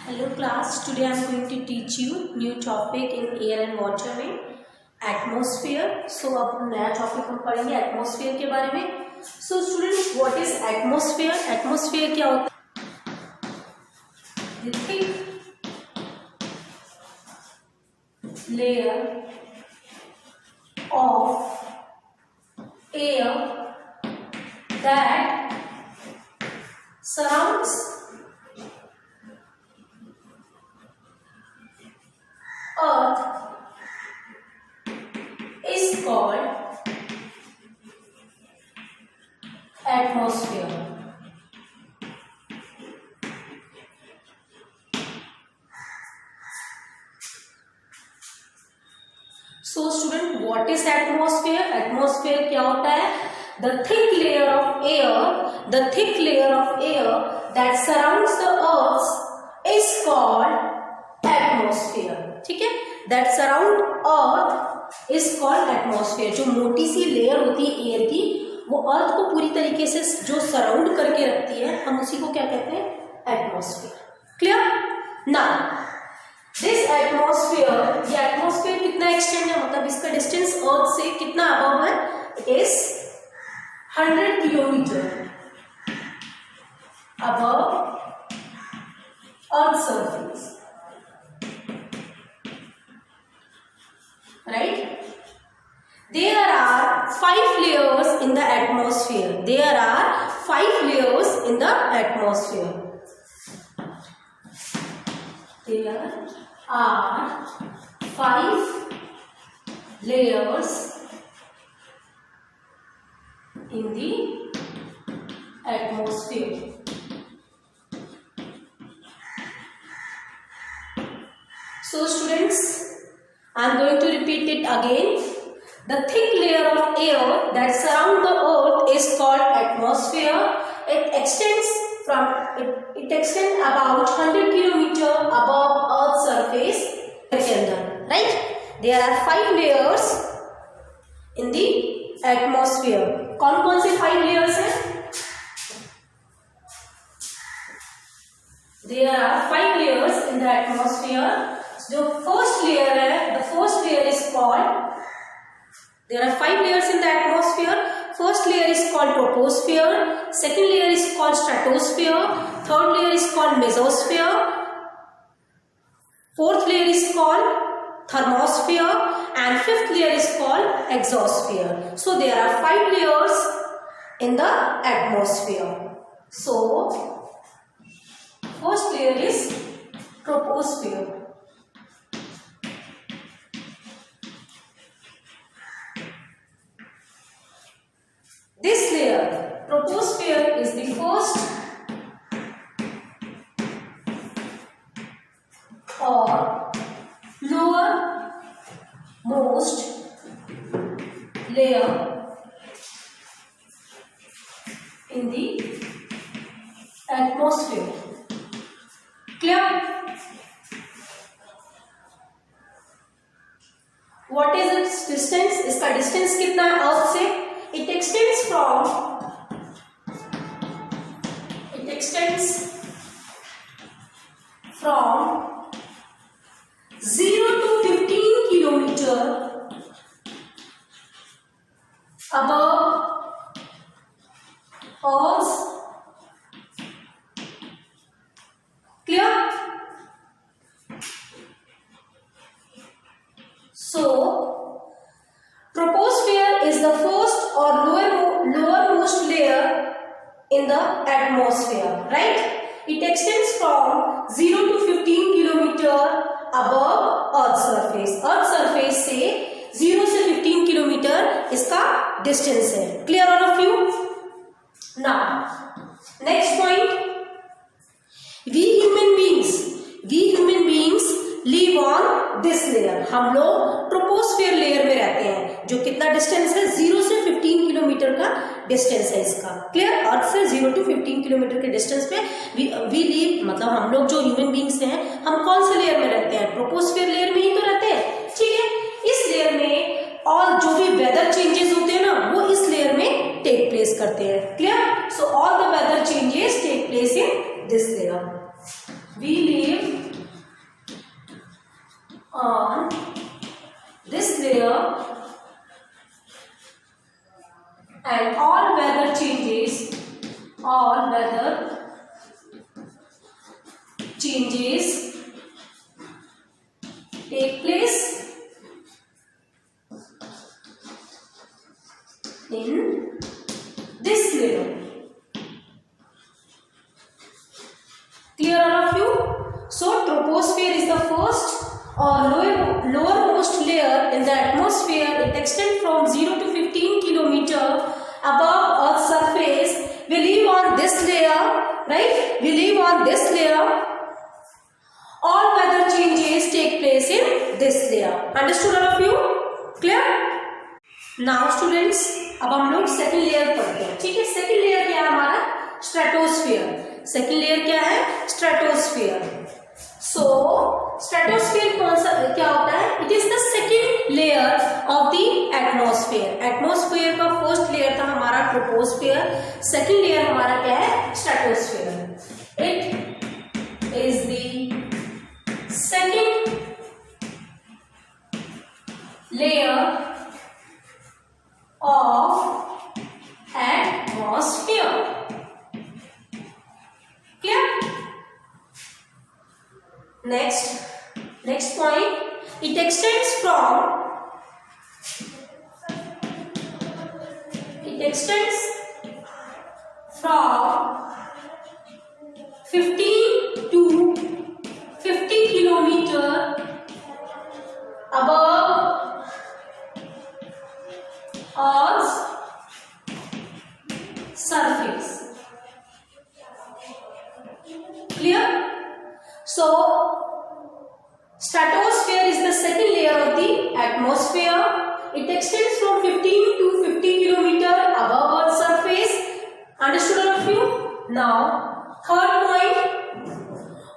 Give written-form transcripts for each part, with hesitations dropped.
Hello class, today I am going to teach you new topic in air and water में atmosphere. So अब नया topic हम पढ़ेंगे atmosphere के बारे में. So students, what is atmosphere? Atmosphere क्या होता है? The thick layer of air that surrounds Earth is called atmosphere. So student, what is atmosphere? Atmosphere क्या होता है? The thick layer of air that surrounds the Earth is called atmosphere. ठीक है, that surround Earth is called atmosphere. जो मोटी सी layer होती है air की, वो अर्थ को पूरी तरीके से जो सराउंड करके रखती है, हम उसी को क्या कहते हैं? Atmosphere. Clear? Now this atmosphere, ये एटमॉस्फेयर कितना एक्सटेंड है, मतलब इसका डिस्टेंस अर्थ से कितना अबव है? It is 100 kilometre above earth surface. Right? There are 5 layers in the atmosphere. There are 5 layers in the atmosphere. There are 5 layers in the atmosphere. So students, I am going to repeat it again. The thick layer of air that surround the earth is called atmosphere. It extends about 100 kilometer above earth's surface. Right? There are 5 layers in the atmosphere. कौन-कौन से 5 layers हैं? There are 5 layers in the atmosphere. जो first layer है, the first layer is called, there are 5 layers in the atmosphere. First layer is called troposphere, second layer is called stratosphere, third layer is called mesosphere, fourth layer is called thermosphere, and fifth layer is called exosphere. So there are 5 layers in the atmosphere. So first layer is troposphere. This layer, troposphere, is the first or lower most layer in the atmosphere. Clear? What is its distance? इसका distance कितना है अर्थ से? It extends from 0 to 15 kilometer above Earth's. Clear? So troposphere is the first or lowermost layer in the atmosphere, right? It extends from 0 to 15 kilometer above Earth surface. Earth surface से 0 से 15 kilometre इसका distance है. Clear all of you? Now, next point. We human beings live on this layer. हम लोग troposphere layer में रहते हैं, जो कितना डिस्टेंस है? 0 से 15 किलोमीटर का डिस्टेंस है इसका. क्लियर? अर्थ से 0 to 15 किलोमीटर के डिस्टेंस पे वी लिव, मतलब हम लोग जो ह्यूमन बींग्स हैं, हम कौन से लेयर में रहते हैं? ट्रोपोस्फियर लेयर में ही तो रहते हैं. ठीक है, इस लेयर में और जो भी वेदर चेंजेस होते हैं ना, वो इस लेयर में टेक प्लेस करते हैं. Clear? So all the weather changes take place in this layer. We live on this layer and all weather changes take place in this layer. Clear all of you? So troposphere is the first or lowermost layer in the atmosphere. It extends from 0 to 15 kilometer above Earth's surface. We live on this layer, right? We live on this layer. All weather changes take place in this layer. Understood all of you? Clear? Now students, अब हम लोग second layer पढ़ते हैं. ठीक है, second layer क्या है हमारा? स्ट्रेटोस्फीयर. सेकंड लेयर क्या है? स्ट्रेटोस्फीयर. सो स्ट्रेटोस्फीयर कौन सा क्या होता है? It is the second layer of the atmosphere. Atmosphere का फर्स्ट लेयर था हमारा ट्रोपोस्फीयर. सेकंड लेयर हमारा क्या है? Stratosphere. It is the second layer of atmosphere. Clear? Next point. It extends from 15 to 50 kilometer above Earth's surface. Clear? So stratosphere is the second layer of the atmosphere. It extends from 15 to 50 kilometer above Earth's surface. Understood all of you? Now third point,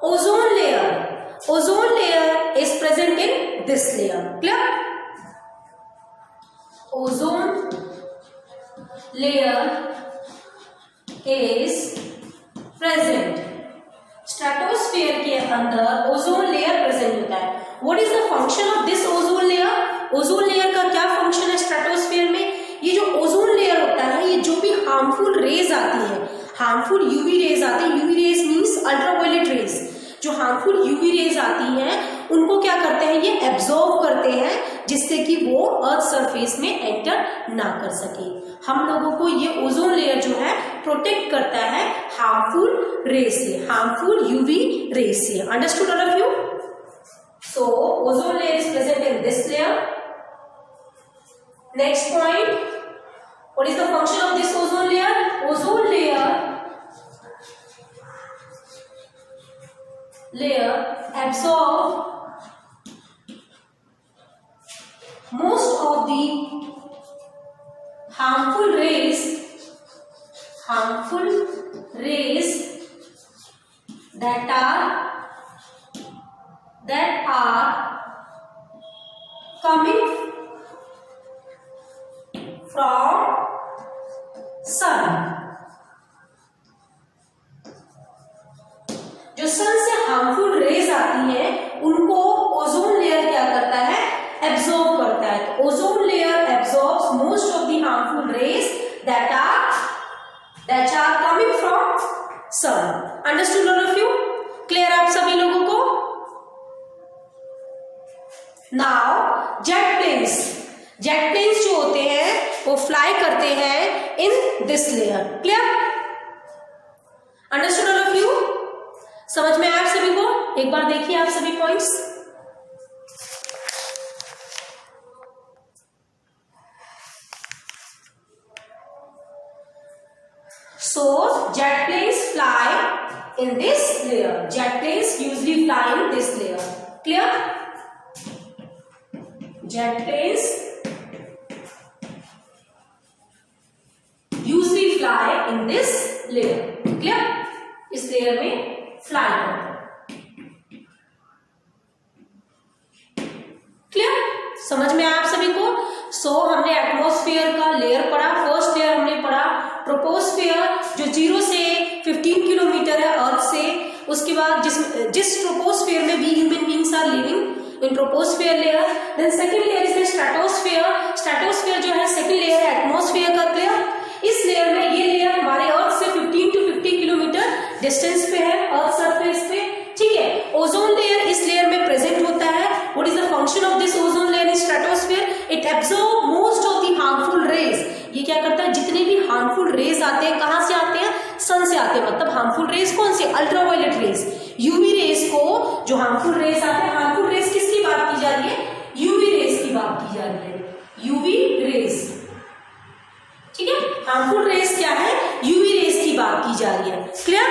ozone layer. Ozone layer is present in this layer. Clear? Ozone layer is present. Stratosphere के अंदर ozone layer present होता है. What is the function of this ozone layer? Ozone layer का क्या function है stratosphere में? ये जो ओजोन लेयर होता है, ये जो भी हार्मफुल रेज आती है, हार्मफुल यूवी रेज आती है. UV rays means ultraviolet rays. जो हार्मफुल यूवी रेज आती हैं उनको क्या करते हैं? ये एब्जॉर्ब करते हैं, जिससे कि वो अर्थ सरफेस में एंटर ना कर सके. हम लोगों को ये ओजोन लेयर जो है प्रोटेक्ट करता है हार्मफुल रेज से, हार्मफुल यूवी रेज से. Understood all of you? So ozone layer is present in this layer. Next point, what is the function of this ozone layer? Ozone layer absorb most of the harmful rays that are coming from sun. जो सन से harmful rays आती हैं उनको ozone layer क्या करता है? Absorb करता है. तो ozone layer absorbs most of the harmful rays that are coming from sun. Understood all of you? Clear आप सभी लोगों को? नाउ जेट प्लेन्स जो होते हैं वो फ्लाई करते हैं in this layer. Clear? Understood all of you? समझ में आया आप सभी को? एक बार देखिए आप सभी points. So jet planes fly in this layer. Jet planes usually fly in this layer. Clear? Jet planes usually fly in this layer. Clear? इस लेयर में फ्लाई करते हैं. क्लियर? समझ में आया आप सभी को? सो हमने एटमॉस्फेयर का लेयर पढ़ा. फर्स्ट लेयर हमने पढ़ा ट्रोपोस्फेयर, जो 0 से 15 किलोमीटर है अर्थ से. उसके बाद जिस ट्रोपोस्फेयर में भी human beings are living. In troposphere layer. Then second layer is the stratosphere. Stratosphere जो है सेकंड लेयर है एटमॉस्फेयर का। क्लियर। इस लेयर में, ये लेयर हमारे अर्थ से 15 to 50 किलोमीटर डिस्टेंस पे है अर्थ सरफेस पे। ठीक है। ओजोन लेयर इस लेयर में प्रेजेंट होता है। What is the function of this ozone layer in stratosphere? It absorb most of the harmful raise. ये क्या करता है, जितने भी हार्मफुल रेज आते हैं कहां से आते हैं? सन से आते हैं। मतलब हार्मफुल रेज कौन से? अल्ट्रावायलेट रेज, यूवी रेज को, जो हार्मफुल रेज आते हैं। हार्मफुल रेज किसकी बात की जा रही है? यूवी रेज की बात की जा रही है, यूवी रेज। ठीक है। हार्मफुल रेज क्या है? यूवी रेज की बात की जा रही है। क्लियर।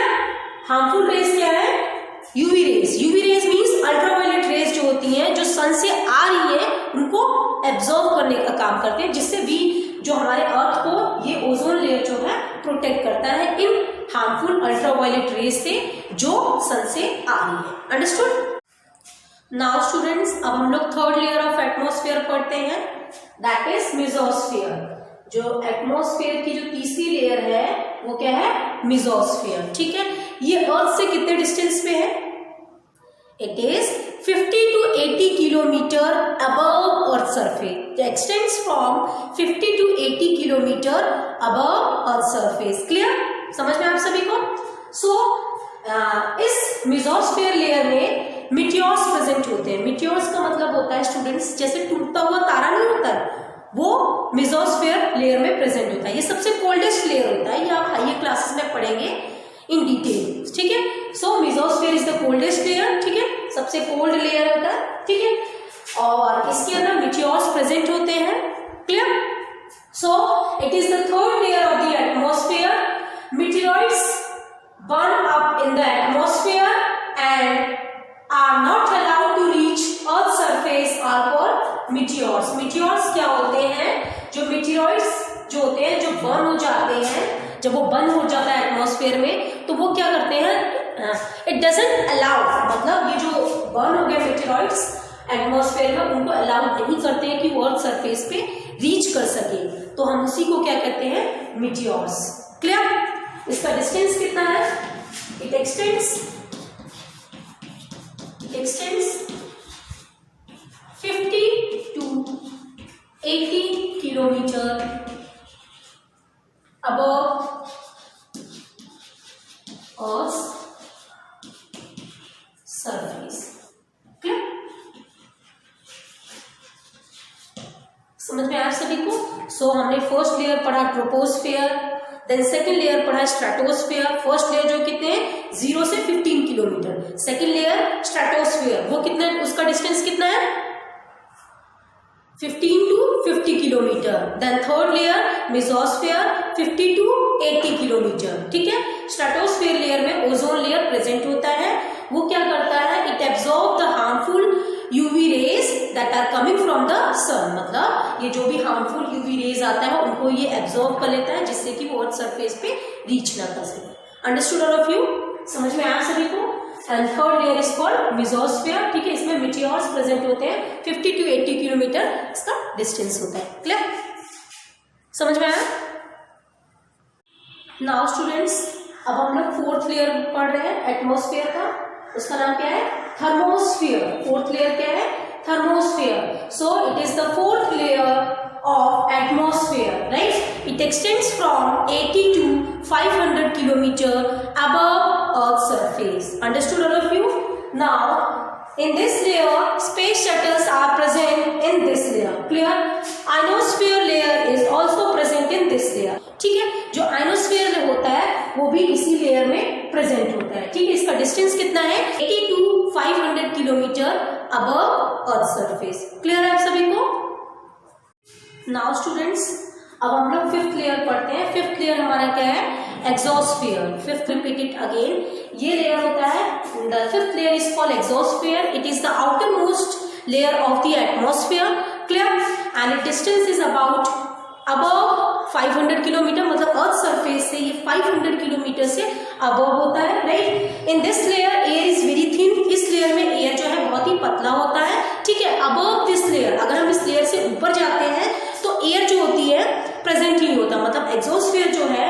हार्मफुल रेज क्या है? UV rays. UV rays means ultraviolet rays जो होती हैं, जो सन से आ रही है, उनको एब्जॉर्ब करने का काम करते हैं, जिससे भी जो हमारे अर्थ को ये ओजोन लेयर जो है प्रोटेक्ट करता है इन हार्मफुल अल्ट्रावायलेट रेज से जो सन से आ रही है। अंडरस्टूड? नाउ स्टूडेंट्स, अब हम लोग थर्ड लेयर ऑफ एटमॉस्फेयर पढ़ते हैं, दैट इज मेसोस्फियर। जो एटमॉस्फेयर की जो तीसरी लेयर है वो क्या है? मेसोस्फियर। ठीक है। ये अर्थ से कितने डिस्टेंस पे है? It is 50 to 80 kilometre above earth surface. Extends from 50 to 80 kilometre above earth surface. Clear? समझ में आप सभी को? इस मेसोस्फियर लेयर में मीटियोर्स प्रेजेंट होते हैं। मीटियोर्स का मतलब होता है स्टूडेंट्स, जैसे टूटता हुआ तारा नहीं होता है, वो मेसोस्फियर लेयर में प्रेजेंट होता है। ये सबसे कोल्डेस्ट लेयर होता है, ये आप हायर क्लासेस में पढ़ेंगे इन डिटेल। ठीक है। So mesosphere is the coldest layer. ठीक है। सबसे कोल्ड लेयर होता है। ठीक है। और इसके अंदर मीटियोर्स प्रेजेंट होते हैं। Clear? So it is the third layer of the atmosphere. Meteors burn up in the atmosphere and are not allowed to reach earth surface are called meteors. meteors क्या होते हैं? जो meteoroids जो होते हैं, जो बर्न हो जाते हैं, जब वो बर्न हो जाता है एटमॉस्फेयर में, तो वो क्या करते हैं? इट डजंट अलाउ, मतलब ये जो बर्न हो गए meteoroids एटमॉस्फेयर में, उनको अलाउ नहीं करते हैं कि वो अर्थ सरफेस पे रीच कर सके, तो हम उसी को क्या कहते हैं? meteors. क्लियर? इसका डिस्टेंस कितना है? It extends 50 to 80 kilometre above earth surface. Clear? समझ में आया सभी को? सो हमने फर्स्ट लेयर पढ़ा ट्रोपोस्फियर, देन सेकंड लेयर पढ़ा स्ट्रेटोस्फियर। फर्स्ट लेयर जो कितने हैं? 0 से 15 किलोमीटर। सेकंड लेयर स्ट्रेटोस्फियर, वो कितना, उसका डिस्टेंस कितना है? 15 to 50 kilometre. Then third layer mesosphere 50 to 80 kilometre. ठीक है। स्ट्रेटोस्फियर लेयर में ओजोन लेयर प्रेजेंट होता है। वो क्या करता है? It absorb the harmful UV rays that are coming from the sun. मतलब ये जो भी हार्मफुल यूवी रेज आता है उनको ये एब्जॉर्ब कर लेता है, जिससे कि वो अर्थ सरफेस पे रीच ना कर सके। Understood all of you? समझ में आया सभी को? And third layer is called mesosphere. ठीक है। इसमें मीटियोर्स प्रेजेंट होते हैं, 50 to 80 किलोमीटर इसका डिस्टेंस होता है। क्लियर? समझ में आया? नाउ स्टूडेंट्स, अब हम लोग फोर्थ लेयर पढ़ रहे हैं एटमॉस्फेयर का। उसका नाम क्या है? थर्मोस्फियर। फोर्थ लेयर क्या है? Thermosphere. So it is the fourth layer of atmosphere, right? It extends from 80 to 500 kilometer above Earth's surface. Understood all of you? Now, in this layer, space shuttles are present in this layer. Clear? Ionosphere layer is also present in this layer. ठीक है। जो ionosphere में होता है वो भी इसी layer में प्रेजेंट होता है। ठीक है। इसका डिस्टेंस कितना है? 80 to 500 kilometre above earth surface. Clear है आप सभी को? नाउ स्टूडेंट्स, अब हम लोग फिफ्थ लेयर पढ़ते हैं। फिफ्थ लेयर हमारा क्या है? Exosphere. Fifth repeat it again. ये लेयर होता है, the fifth layer is called exosphere. It is the outer most layer of the atmosphere. Clear? And it distance is about above 500 kilometre, मतलब earth surface से ये 500 kilometre से above होता है। Right? In this layer air is very thin. इस layer में air जो है बहुत ही पतला होता है। ठीक है। अबव दिस लेयर, अगर हम इस लेयर से ऊपर जाते हैं तो एयर जो होती है प्रेजेंट ही नहीं होता। मतलब एक्सोस्फियर जो है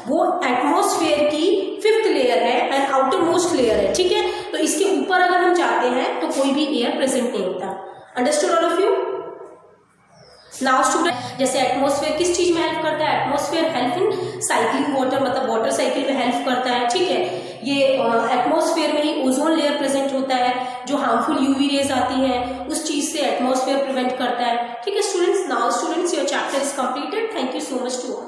वो एटमॉस्फेयर की फिफ्थ लेयर है एंड आउटर मोस्ट लेयर है। ठीक है। तो इसके ऊपर अगर हम जाते हैं तो कोई भी एयर प्रेजेंट नहीं होता। Understood all of you? Now student, जैसे एटमॉस्फेयर किस चीज में हेल्प करता है? Atmosphere help in cycling water, मतलब वाटर साइकिल में हेल्प करता है। ठीक है, ये एटमॉस्फेयर में ही ओजोन लेयर प्रेजेंट होता है, जो हार्मफुल यूवी रेज आती हैं उस चीज से एटमॉस्फेयर प्रिवेंट करता है। ठीक है students, now students your chapter is completed. Thank you so much to all.